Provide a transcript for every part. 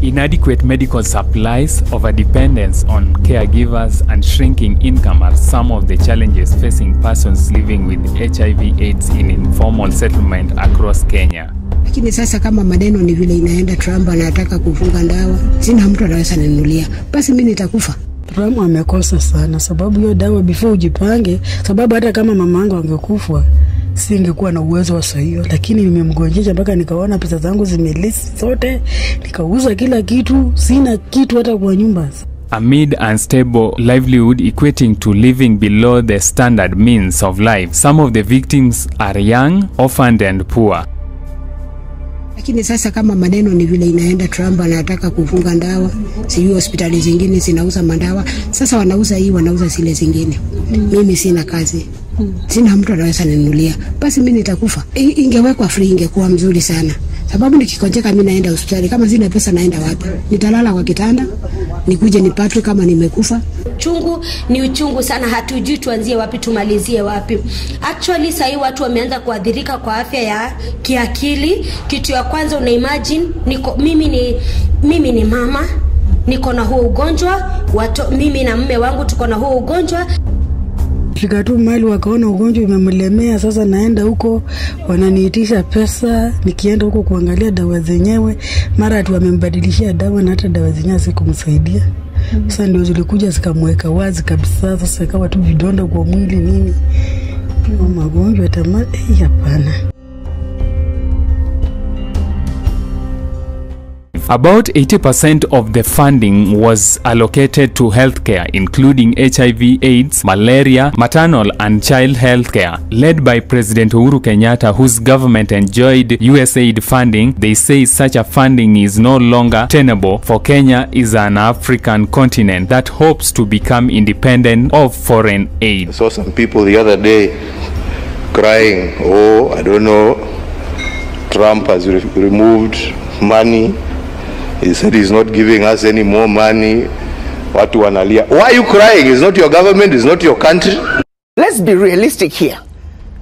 Inadequate medical supplies, overdependence on caregivers, and shrinking income are some of the challenges facing persons living with HIV/AIDS in informal settlement across Kenya. Lakini sasa kama maneno ni vile inaenda, Trump anataka kufunga dawa, sina mtu anaweza ninunulia, basi mimi nitakufa. Trump amekosa sana, sababu hiyo dawa before ujipange, sababu hata kama mamangu angekufa singekuwa na uwezo wa hiyo, lakini nimemgonjesha mpaka nikaona pesa zangu zimelisi zote, nikauza kila kitu, sina kitu hata kwa nyumba. Amid unstable livelihood equating to living below the standard means of life, some of the victims are young, orphaned and poor. Lakini sasa kama maneno ni vile inaenda, Trump anataka kufunga dawa, sijui hospitali zingine zinauza madawa, sasa wanauza hii, wanauza zile zingine. Mimi sina kazi, sina mtu anaweza ninunulia, basi mimi nitakufa. Ingewekwa free ingekuwa mzuri sana, sababu nikikonjeka mimi naenda hospitali, kama sina pesa naenda wapi? Nitalala kwa kitanda, nikuje nipatwe kama nimekufa. Uchungu ni uchungu sana, hatujui tuanzie wapi tumalizie wapi. Actually sasa watu wameanza kuadhirika kwa afya ya kiakili. Kitu ya kwanza una imagine mimi ni mama, niko na huo ugonjwa, mimi na mume wangu tuko na huo ugonjwa. Fika tu mali wakaona ugonjwa umemlemea, sasa naenda huko wananiitisha pesa, nikienda huko kuangalia dawa zenyewe, mara tu wamembadilishia dawa na hata dawa zenyewe sikumsaidia. Sasa ndio zilikuja zikamweka wazi kabisa, sasa ikawa tu vidonda kwa mwili nini. Magonjwa tamaa hapana. About 80% of the funding was allocated to healthcare, including HIV/AIDS, malaria, maternal and child healthcare. Led by President Uhuru Kenyatta, whose government enjoyed USAID funding, they say such a funding is no longer tenable, for Kenya is an African continent that hopes to become independent of foreign aid. I saw some people the other day crying, oh, I don't know, Trump has removed money. He said he's not giving us any more money. Watu wanalia. Why are you crying? It's not your government, it's not your country. Let's be realistic here.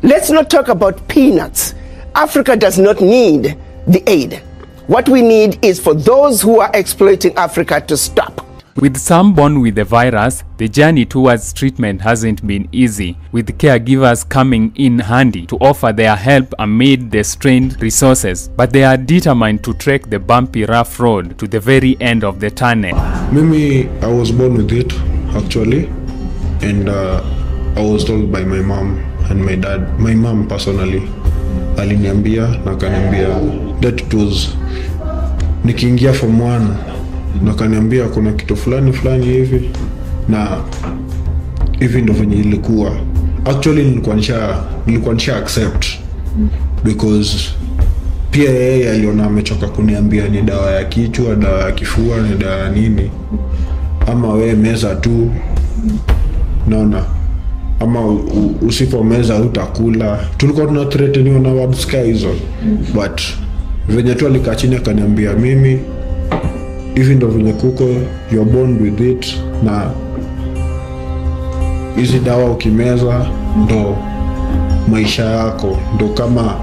Let's not talk about peanuts. Africa does not need the aid. What we need is for those who are exploiting Africa to stop. With some born with the virus, the journey towards treatment hasn't been easy, with caregivers coming in handy to offer their help amid the strained resources. But they are determined to trek the bumpy, rough road to the very end of the tunnel. Mimi, I was born with it, actually, and I was told by my mom and my dad. My mom personally, aliniambia na kaniambia that it was nikiingia form 1. Na kaniambia kuna kitu fulani hivi na hivi ndio venye ilikuwa. Actually nilikuwa nisha accept, because pia yeye aliona amechoka kuniambia ni dawa ya kichwa, dawa ya kifua, ni dawa ya nini, ama wewe meza tu, naona ama usipomeza utakula. Tulikuwa tuna threaten na words hizo, but venye tu alikaa chini akaniambia mimi hivi ndo vile kuko, you're born with it, na hizi dawa ukimeza ndo maisha yako, ndo kama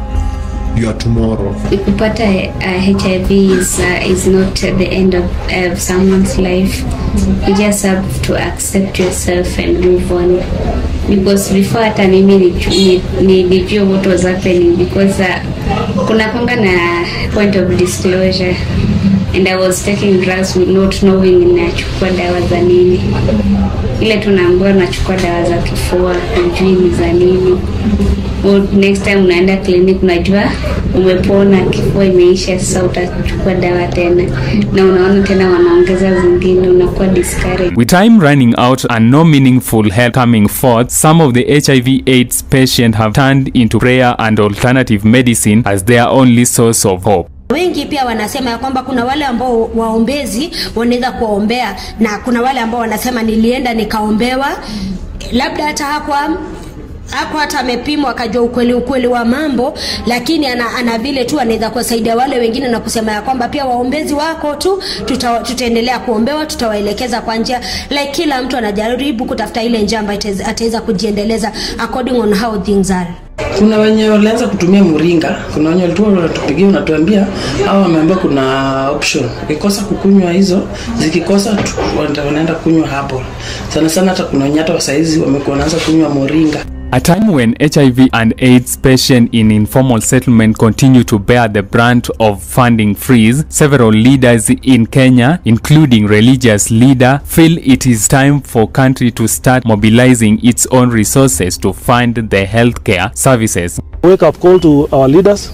your tomorrow. Kupata HIV is not the end of someone's life. You just have to accept yourself and move on. Because before hata mimi nilijua what was happening, because kuna konga na point of disclosure, and I was taking drugs not knowing nachukua dawa za nini. Ile tunaambiwa nachukua dawa za kifua, hujui ni za nini. Next time unaenda clinic unajua umepona, kifua imeisha, sasa utachukua dawa tena, na unaona tena wanaongeza zingine, unakuwa discouraged. With time running out and no meaningful help coming forth, some of the HIV/AIDS patients have turned into prayer and alternative medicine as their only source of hope. Wengi pia wanasema ya kwamba kuna wale ambao waombezi wanaweza kuombea, na kuna wale ambao wanasema nilienda nikaombewa, labda hata hata amepimwa akajua ukweli wa mambo, lakini ana vile tu anaweza kusaidia wale wengine na kusema ya kwamba pia waombezi wako tu tutaendelea kuombewa, tutawaelekeza kwa njia, like kila mtu anajaribu kutafuta ile njia ambayo ataweza kujiendeleza according on how things are. Kuna wenye walianza kutumia muringa, kuna wenye walikuwa wanatupigia wanatuambia au wameambia kuna option. Ukikosa kukunywa hizo, zikikosa wanaenda kunywa hapo. Sana sana hata kuna wenye hata wasaizi wamekuwa wanaanza kunywa muringa. A time when HIV and AIDS patients in informal settlement continue to bear the brunt of funding freeze, several leaders in Kenya, including religious leaders, feel it is time for country to start mobilizing its own resources to fund the healthcare services. Wake up call to our leaders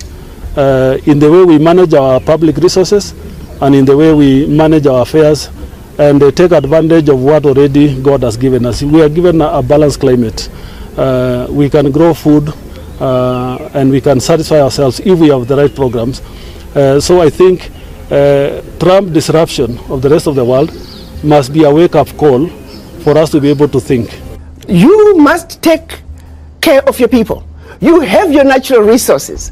in the way we manage our public resources and in the way we manage our affairs, and take advantage of what already God has given us. We are given a balanced climate. We can grow food and we can satisfy ourselves if we have the right programs. So I think Trump disruption of the rest of the world must be a wake-up call for us to be able to think. You must take care of your people. You have your natural resources.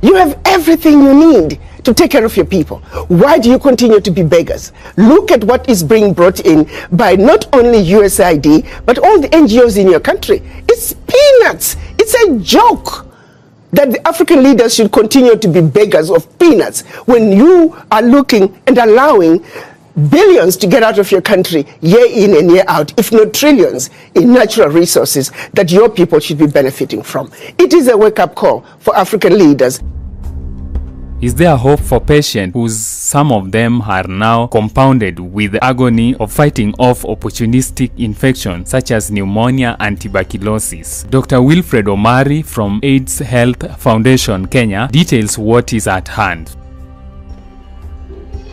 You have everything you need to take care of your people. Why do you continue to be beggars? Look at what is being brought in by not only USAID, but all the NGOs in your country. It's peanuts. It's a joke that the African leaders should continue to be beggars of peanuts when you are looking and allowing billions to get out of your country year in and year out, if not trillions, in natural resources that your people should be benefiting from. It is a wake-up call for African leaders. Is there hope for patients whose some of them are now compounded with the agony of fighting off opportunistic infections such as pneumonia and tuberculosis? Dr. Wilfred Omari from AIDS Health Foundation Kenya details what is at hand.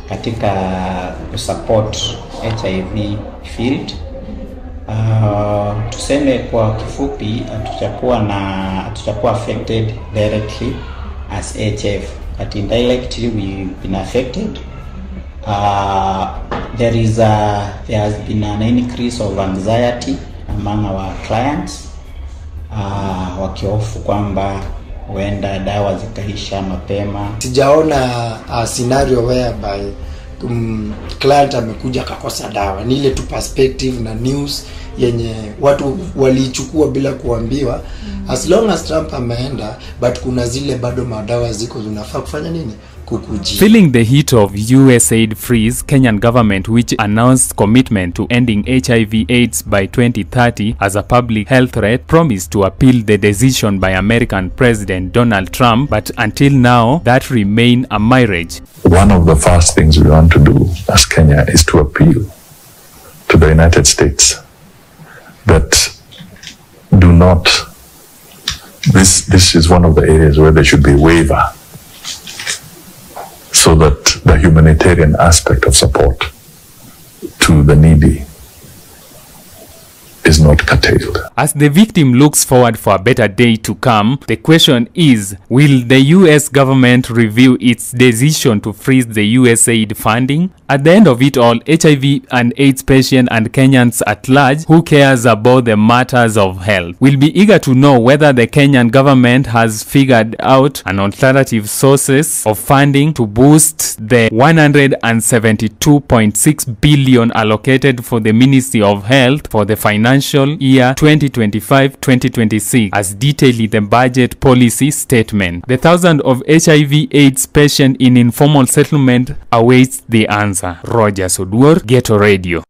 Katika kusupport HIV field, tuseme kwa kifupi hatutakuwa affected directly as HIV, but indirectly we've been affected. There has been an increase of anxiety among our clients, wakihofu kwamba huenda dawa zikaisha mapema. Sijaona scenario whereby client amekuja akakosa dawa. Ni ile tu perspective na news yenye watu walichukua bila kuambiwa. As long as Trump ameenda, but kuna zile bado madawa ziko zinafaa kufanya nini? Feeling the heat of USAID freeze, Kenyan government, which announced commitment to ending HIV/AIDS by 2030 as a public health threat, promised to appeal the decision by American President Donald Trump, but until now, that remains a mirage. One of the first things we want to do as Kenya is to appeal to the United States that do not, this is one of the areas where there should be a waiver, so that the humanitarian aspect of support to the needy is not curtailed. As the victim looks forward for a better day to come, the question is, will the US government review its decision to freeze the USAID funding? At the end of it all, HIV and AIDS patients and Kenyans at large who cares about the matters of health will be eager to know whether the Kenyan government has figured out an alternative sources of funding to boost the 172.6 billion allocated for the Ministry of Health for the financial year 2025-2026 as detailed in the budget policy statement. The thousands of HIV/AIDS patients in informal settlement awaits the answer. Roger Soduor, Ghetto Radio.